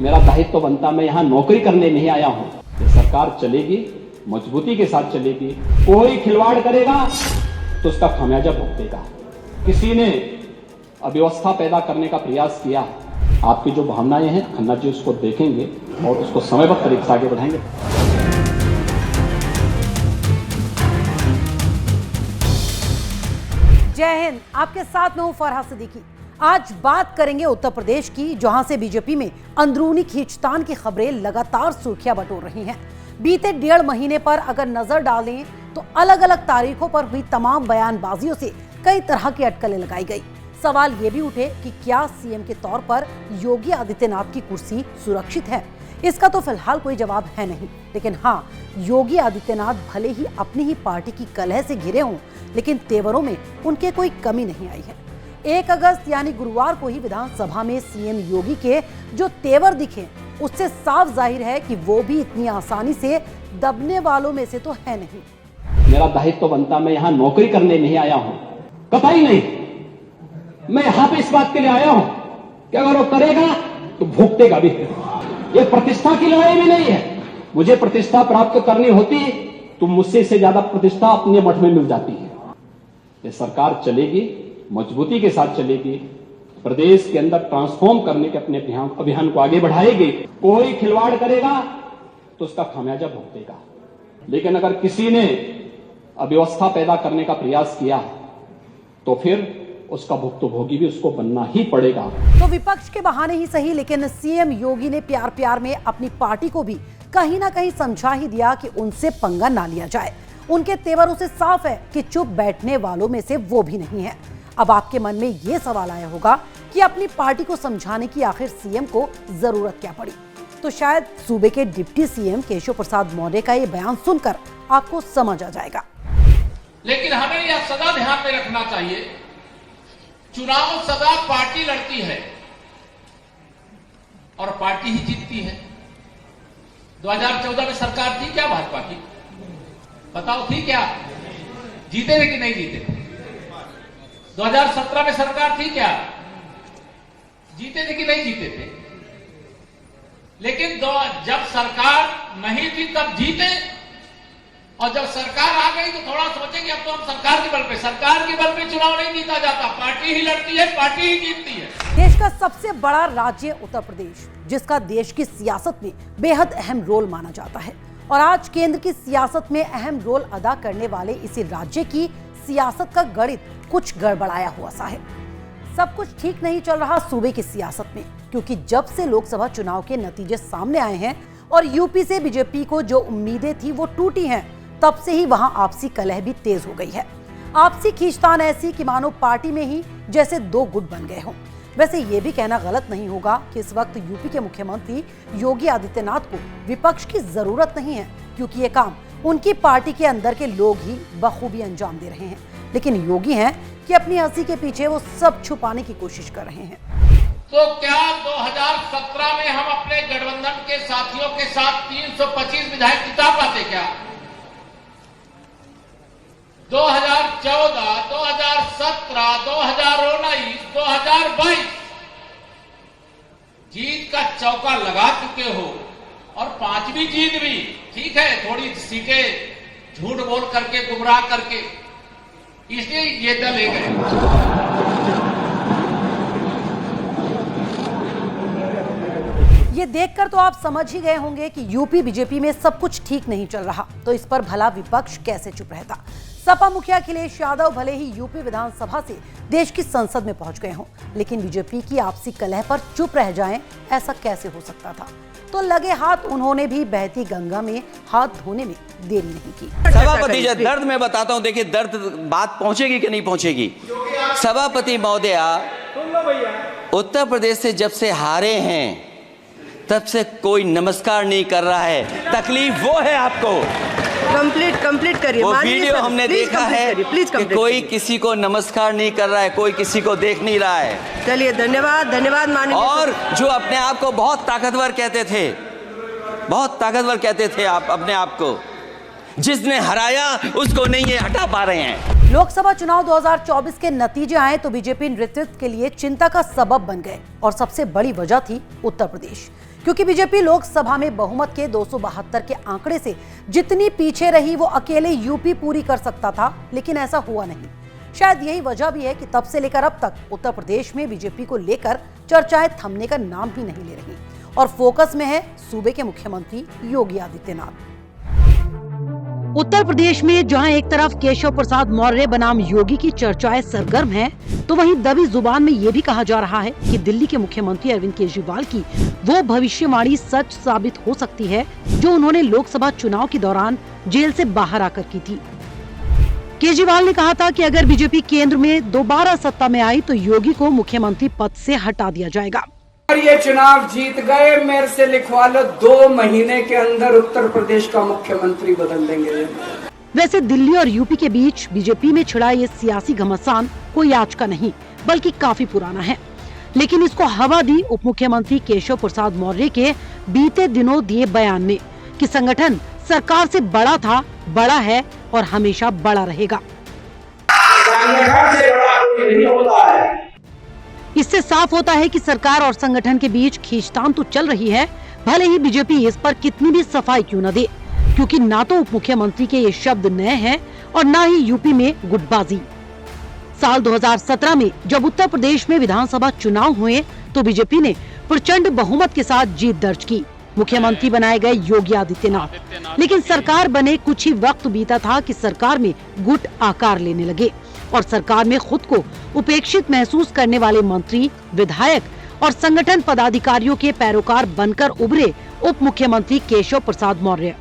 मेरा दायित्व बनता, मैं यहाँ नौकरी करने नहीं आया हूँ। ये सरकार चलेगी, मजबूती के साथ चलेगी। कोई खिलवाड़ करेगा तो उसका खामियाजा भुगतेगा। किसी ने अव्यवस्था पैदा करने का प्रयास किया, आपकी जो भावनाएं हैं खन्ना जी उसको देखेंगे और उसको समयबद्ध तरीके से आगे बढ़ाएंगे। जय हिंद, आपके साथ में हूं फरहा सिद्दीकी। आज बात करेंगे उत्तर प्रदेश की, जहां से बीजेपी में अंदरूनी खींचतान की खबरें लगातार सुर्खियां बटोर रही हैं। बीते 1.5 महीने पर अगर नजर डालें तो अलग अलग तारीखों पर हुई तमाम बयानबाजियों से कई तरह की अटकलें लगाई गई। सवाल ये भी उठे कि क्या सीएम के तौर पर योगी आदित्यनाथ की कुर्सी सुरक्षित है। इसका तो फिलहाल कोई जवाब है नहीं, लेकिन हाँ, योगी आदित्यनाथ भले ही अपनी ही पार्टी की कलह से घिरे हों, लेकिन तेवरों में उनके कोई कमी नहीं आई है। 1 अगस्त यानी गुरुवार को ही विधानसभा में सीएम योगी के जो तेवर दिखे, उससे साफ जाहिर है कि वो भी इतनी आसानी से दबने वालों में से तो है नहीं। मेरा दायित्व बनता, मैं यहाँ नौकरी करने नहीं आया हूँ, कतई नहीं। मैं यहाँ पे इस बात के लिए आया हूँ कि अगर वो करेगा तो भुगतेगा भी। ये प्रतिष्ठा की लड़ाई भी नहीं है। मुझे प्रतिष्ठा प्राप्त करनी होती तो मुझसे से ज्यादा प्रतिष्ठा अपने मठ में मिल जाती है। ये सरकार चलेगी, मजबूती के साथ चलेगी, प्रदेश के अंदर ट्रांसफॉर्म करने के अपने अभियान को आगे बढ़ाएगी। कोई खिलवाड़ करेगा तो उसका खामियाजा भुगतेगा। लेकिन अगर किसी ने अव्यवस्था पैदा करने का प्रयास किया तो फिर उसका भुक्तभोगी भी उसको बनना ही पड़ेगा। तो विपक्ष के बहाने ही सही, लेकिन सीएम योगी ने प्यार प्यार में अपनी पार्टी को भी कहीं ना कहीं समझा ही दिया कि उनसे पंगा ना लिया जाए। उनके तेवरों से साफ है कि चुप बैठने वालों में से वो भी नहीं है। अब आपके मन में ये सवाल आया होगा कि अपनी पार्टी को समझाने की आखिर सीएम को जरूरत क्या पड़ी। तो शायद सूबे के डिप्टी सीएम केशव प्रसाद मौर्य का ये बयान सुनकर आपको समझ आ जाएगा। लेकिन हमें यह सदा ध्यान में रखना चाहिए, चुनाव सदा पार्टी लड़ती है और पार्टी ही जीतती है। 2014 में सरकार थी क्या भाजपा की? बताओ, थी क्या? जीते थे कि नहीं जीते थे? 2017 में सरकार थी क्या? जीते थे कि नहीं जीते थे? लेकिन जब सरकार नहीं थी तब जीते, और जब सरकार आ गई तो थोड़ा सोचेंगे अब तो हम सरकार के बल पे चुनाव नहीं जीता जाता, पार्टी ही लड़ती है, पार्टी ही जीतती है। देश का सबसे बड़ा राज्य उत्तर प्रदेश, जिसका देश की सियासत में बेहद अहम रोल माना जाता है, और आज केंद्र की सियासत में अहम रोल अदा करने वाले इसी राज्य की सियासत का गणित कुछ गड़बड़ाया हुआ सा है। सब कुछ ठीक नहीं चल रहा सूबे की सियासत में, क्योंकि जब से लोकसभा चुनाव के नतीजे सामने आए हैं और यूपी से बीजेपी को जो उम्मीदें थी वो टूटी हैं, तब से ही वहां आपसी कलह भी तेज हो गई है। आपसी खींचतान ऐसी कि मानो पार्टी में ही जैसे 2 गुट बन गए हों। वैसे ये भी कहना गलत नहीं होगा कि इस वक्त यूपी के मुख्यमंत्री योगी आदित्यनाथ को विपक्ष की जरूरत नहीं है, क्योंकि ये काम उनकी पार्टी के अंदर के लोग ही बखूबी अंजाम दे रहे हैं। लेकिन योगी हैं कि अपनी हंसी के पीछे वो सब छुपाने की कोशिश कर रहे हैं। तो क्या 2017 में हम अपने गठबंधन के साथियों के साथ 325 विधायक जिता पाते क्या? 2014, 2017, 2019, 2022 जीत का चौका लगा चुके हो, और 5वीं जीत भी ठीक है, थोड़ी सीटें झूठ बोल करके, गुमराह करके, इसलिए ये दल ले गए। ये देखकर तो आप समझ ही गए होंगे कि यूपी बीजेपी में सब कुछ ठीक नहीं चल रहा, तो इस पर भला विपक्ष कैसे चुप रहता। सपा मुखिया अखिलेश यादव भले ही यूपी विधानसभा से देश की संसद में पहुंच गए हों, लेकिन बीजेपी की आपसी कलह पर चुप रह जाएं, ऐसा कैसे हो सकता था? तो लगे हाथ उन्होंने भी बहती गंगा में हाथ धोने में देरी नहीं की। सभापति जी, दर्द मैं बताता हूं, देखिए दर्द बात पहुंचेगी कि नहीं पहुंचेगी। सभापति महोदया, उत्तर प्रदेश से जब से हारे हैं तब से कोई नमस्कार नहीं कर रहा है। तकलीफ वो है आपको। कंप्लीट करिए। वो वीडियो हमने देखा है कि कोई किसी को नमस्कार नहीं कर रहा है, कोई किसी को देख नहीं रहा है। चलिए, धन्यवाद माननीय। और जो अपने आप को बहुत ताकतवर कहते थे, बहुत ताकतवर कहते थे आप अपने आप को, जिसने हराया उसको नहीं ये हटा पा रहे हैं। लोकसभा चुनाव 2024 के नतीजे आए तो बीजेपी नेतृत्व के लिए चिंता का सबब बन गए, और सबसे बड़ी वजह थी उत्तर प्रदेश, क्योंकि बीजेपी लोकसभा में बहुमत के 272 के आंकड़े से जितनी पीछे रही वो अकेले यूपी पूरी कर सकता था, लेकिन ऐसा हुआ नहीं। शायद यही वजह भी है कि तब से लेकर अब तक उत्तर प्रदेश में बीजेपी को लेकर चर्चाएं थमने का नाम ही नहीं ले रही और फोकस में है सूबे के मुख्यमंत्री योगी आदित्यनाथ। उत्तर प्रदेश में जहां एक तरफ केशव प्रसाद मौर्य बनाम योगी की चर्चाएं सरगर्म हैं, तो वहीं दबी जुबान में ये भी कहा जा रहा है कि दिल्ली के मुख्यमंत्री अरविंद केजरीवाल की वो भविष्यवाणी सच साबित हो सकती है जो उन्होंने लोकसभा चुनाव के दौरान जेल से बाहर आकर की थी। केजरीवाल ने कहा था कि अगर बीजेपी केंद्र में दोबारा सत्ता में आई तो योगी को मुख्यमंत्री पद से हटा दिया जाएगा। ये चुनाव जीत गए, मेरे से लिखवा लो 2 महीने के अंदर उत्तर प्रदेश का मुख्यमंत्री बदल देंगे। वैसे दिल्ली और यूपी के बीच बीजेपी में छिड़ा ये सियासी घमासान कोई आज का नहीं बल्कि काफी पुराना है, लेकिन इसको हवा दी उप मुख्यमंत्री केशव प्रसाद मौर्य के बीते दिनों दिए बयान में कि संगठन सरकार से बड़ा था, बड़ा है और हमेशा बड़ा रहेगा। इससे साफ होता है कि सरकार और संगठन के बीच खींचतान तो चल रही है, भले ही बीजेपी इस पर कितनी भी सफाई क्यों न दे, क्योंकि ना तो उप मुख्यमंत्री के ये शब्द नए हैं और ना ही यूपी में गुटबाजी। साल 2017 में जब उत्तर प्रदेश में विधानसभा चुनाव हुए तो बीजेपी ने प्रचंड बहुमत के साथ जीत दर्ज की। मुख्यमंत्री बनाए गए योगी आदित्यनाथ, लेकिन सरकार बने कुछ ही वक्त बीता था कि सरकार में गुट आकार लेने लगे और सरकार में खुद को उपेक्षित महसूस करने वाले मंत्री, विधायक और संगठन पदाधिकारियों के पैरोकार बनकर उभरे उप मुख्यमंत्री केशव प्रसाद मौर्य।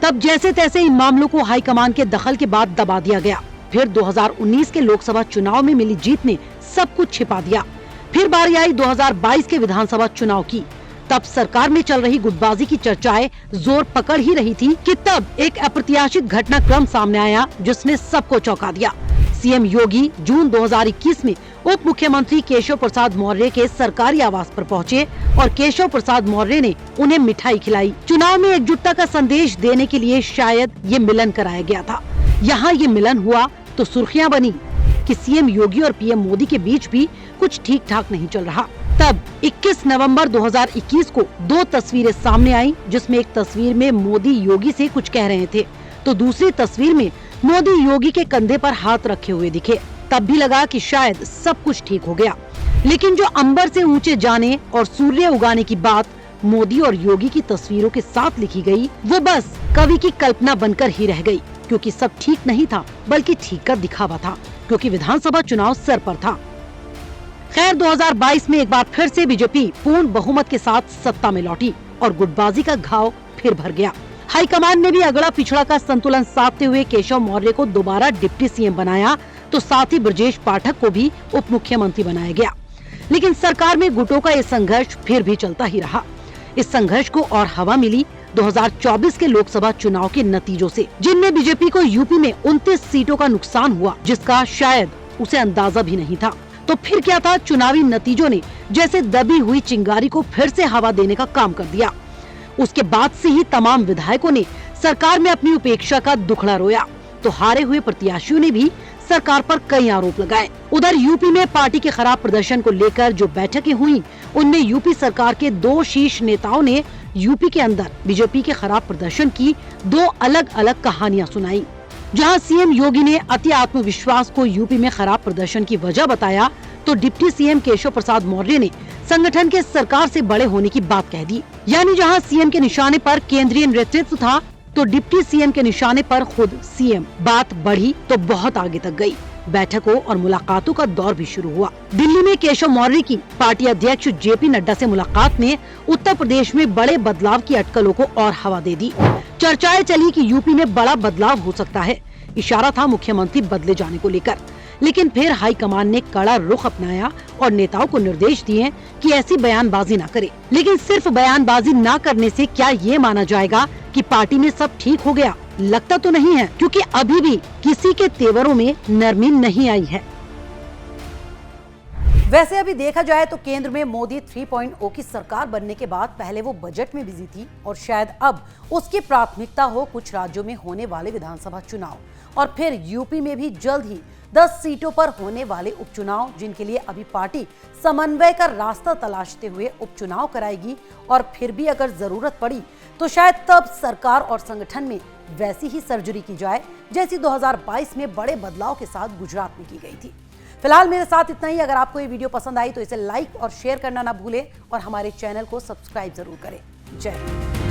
तब जैसे तैसे इन मामलों को हाईकमान के दखल के बाद दबा दिया गया। फिर 2019 के लोकसभा चुनाव में मिली जीत ने सब कुछ छिपा दिया। फिर बारी आई 2022 के विधानसभा चुनाव की। तब सरकार में चल रही गुटबाजी की चर्चाएं जोर पकड़ ही रही थी कि तब एक अप्रत्याशित घटनाक्रम सामने आया जिसने सबको चौंका दिया। सीएम योगी जून 2021 में उप मुख्यमंत्री केशव प्रसाद मौर्य के सरकारी आवास पर पहुंचे और केशव प्रसाद मौर्य ने उन्हें मिठाई खिलाई। चुनाव में एकजुटता का संदेश देने के लिए शायद ये मिलन कराया गया था। यहाँ ये मिलन हुआ तो सुर्खियां बनी कि सीएम योगी और पीएम मोदी के बीच भी कुछ ठीक ठाक नहीं चल रहा। तब 21 नवंबर 2021 को 2 तस्वीरें सामने आई, जिसमें एक तस्वीर में मोदी योगी से कुछ कह रहे थे तो दूसरी तस्वीर में मोदी योगी के कंधे पर हाथ रखे हुए दिखे। तब भी लगा कि शायद सब कुछ ठीक हो गया, लेकिन जो अंबर से ऊंचे जाने और सूर्य उगाने की बात मोदी और योगी की तस्वीरों के साथ लिखी गई, वो बस कवि की कल्पना बनकर ही रह गई, क्योंकि सब ठीक नहीं था बल्कि ठीक का दिखावा था, क्योंकि विधानसभा चुनाव सर पर था। खैर 2022 में एक बार फिर से बीजेपी पूर्ण बहुमत के साथ सत्ता में लौटी और गुटबाजी का घाव फिर भर गया। हाईकमान ने भी अगड़ा पिछड़ा का संतुलन साधते हुए केशव मौर्य को दोबारा डिप्टी सीएम बनाया तो साथ ही ब्रजेश पाठक को भी उप मुख्यमंत्री बनाया गया। लेकिन सरकार में गुटों का ये संघर्ष फिर भी चलता ही रहा। इस संघर्ष को और हवा मिली 2024 के लोकसभा चुनाव के नतीजों से, जिनमें बीजेपी को यूपी में 29 सीटों का नुकसान हुआ, जिसका शायद उसे अंदाजा भी नहीं था। तो फिर क्या था, चुनावी नतीजों ने जैसे दबी हुई चिंगारी को फिर से हवा देने का काम कर दिया। उसके बाद से ही तमाम विधायकों ने सरकार में अपनी उपेक्षा का दुखड़ा रोया, तो हारे हुए प्रत्याशियों ने भी सरकार पर कई आरोप लगाए। उधर यूपी में पार्टी के खराब प्रदर्शन को लेकर जो बैठकें हुई, उनमें यूपी सरकार के 2 शीर्ष नेताओं ने यूपी के अंदर बीजेपी के खराब प्रदर्शन की 2 अलग अलग कहानियां सुनाई। जहां सीएम योगी ने अति आत्मविश्वास को यूपी में खराब प्रदर्शन की वजह बताया, तो डिप्टी सीएम केशव प्रसाद मौर्य ने संगठन के सरकार से बड़े होने की बात कह दी। यानी जहां सीएम के निशाने पर केंद्रीय नेतृत्व था, तो डिप्टी सीएम के निशाने पर खुद सीएम। बात बढ़ी तो बहुत आगे तक गई। बैठकों और मुलाकातों का दौर भी शुरू हुआ। दिल्ली में केशव मौर्य की पार्टी अध्यक्ष जेपी नड्डा से मुलाकात ने उत्तर प्रदेश में बड़े बदलाव की अटकलों को और हवा दे दी। चर्चाएं चली कि यूपी में बड़ा बदलाव हो सकता है। इशारा था मुख्यमंत्री बदले जाने को लेकर, लेकिन फिर हाईकमान ने कड़ा रुख अपनाया और नेताओं को निर्देश दिए कि ऐसी बयानबाजी न करे। लेकिन सिर्फ बयानबाजी न करने से क्या ये माना जाएगा कि पार्टी में सब ठीक हो गया? लगता तो नहीं है, क्योंकि अभी भी किसी के तेवरों में नरमी नहीं आई है। वैसे अभी देखा जाए तो केंद्र में मोदी 3.0 की सरकार बनने के बाद पहले वो बजट में बिजी थी और शायद अब उसकी प्राथमिकता हो कुछ राज्यों में होने वाले विधानसभा चुनाव और फिर यूपी में भी जल्द ही 10 सीटों पर होने वाले उपचुनाव, जिनके लिए अभी पार्टी समन्वय का रास्ता तलाशते हुए उपचुनाव कराएगी, और फिर भी अगर जरूरत पड़ी तो शायद तब सरकार और संगठन में वैसी ही सर्जरी की जाए जैसी 2022 में बड़े बदलाव के साथ गुजरात में की गई थी। फिलहाल मेरे साथ इतना ही। अगर आपको ये वीडियो पसंद आई तो इसे लाइक और शेयर करना ना भूलें और हमारे चैनल को सब्सक्राइब जरूर करें। जय हिंद।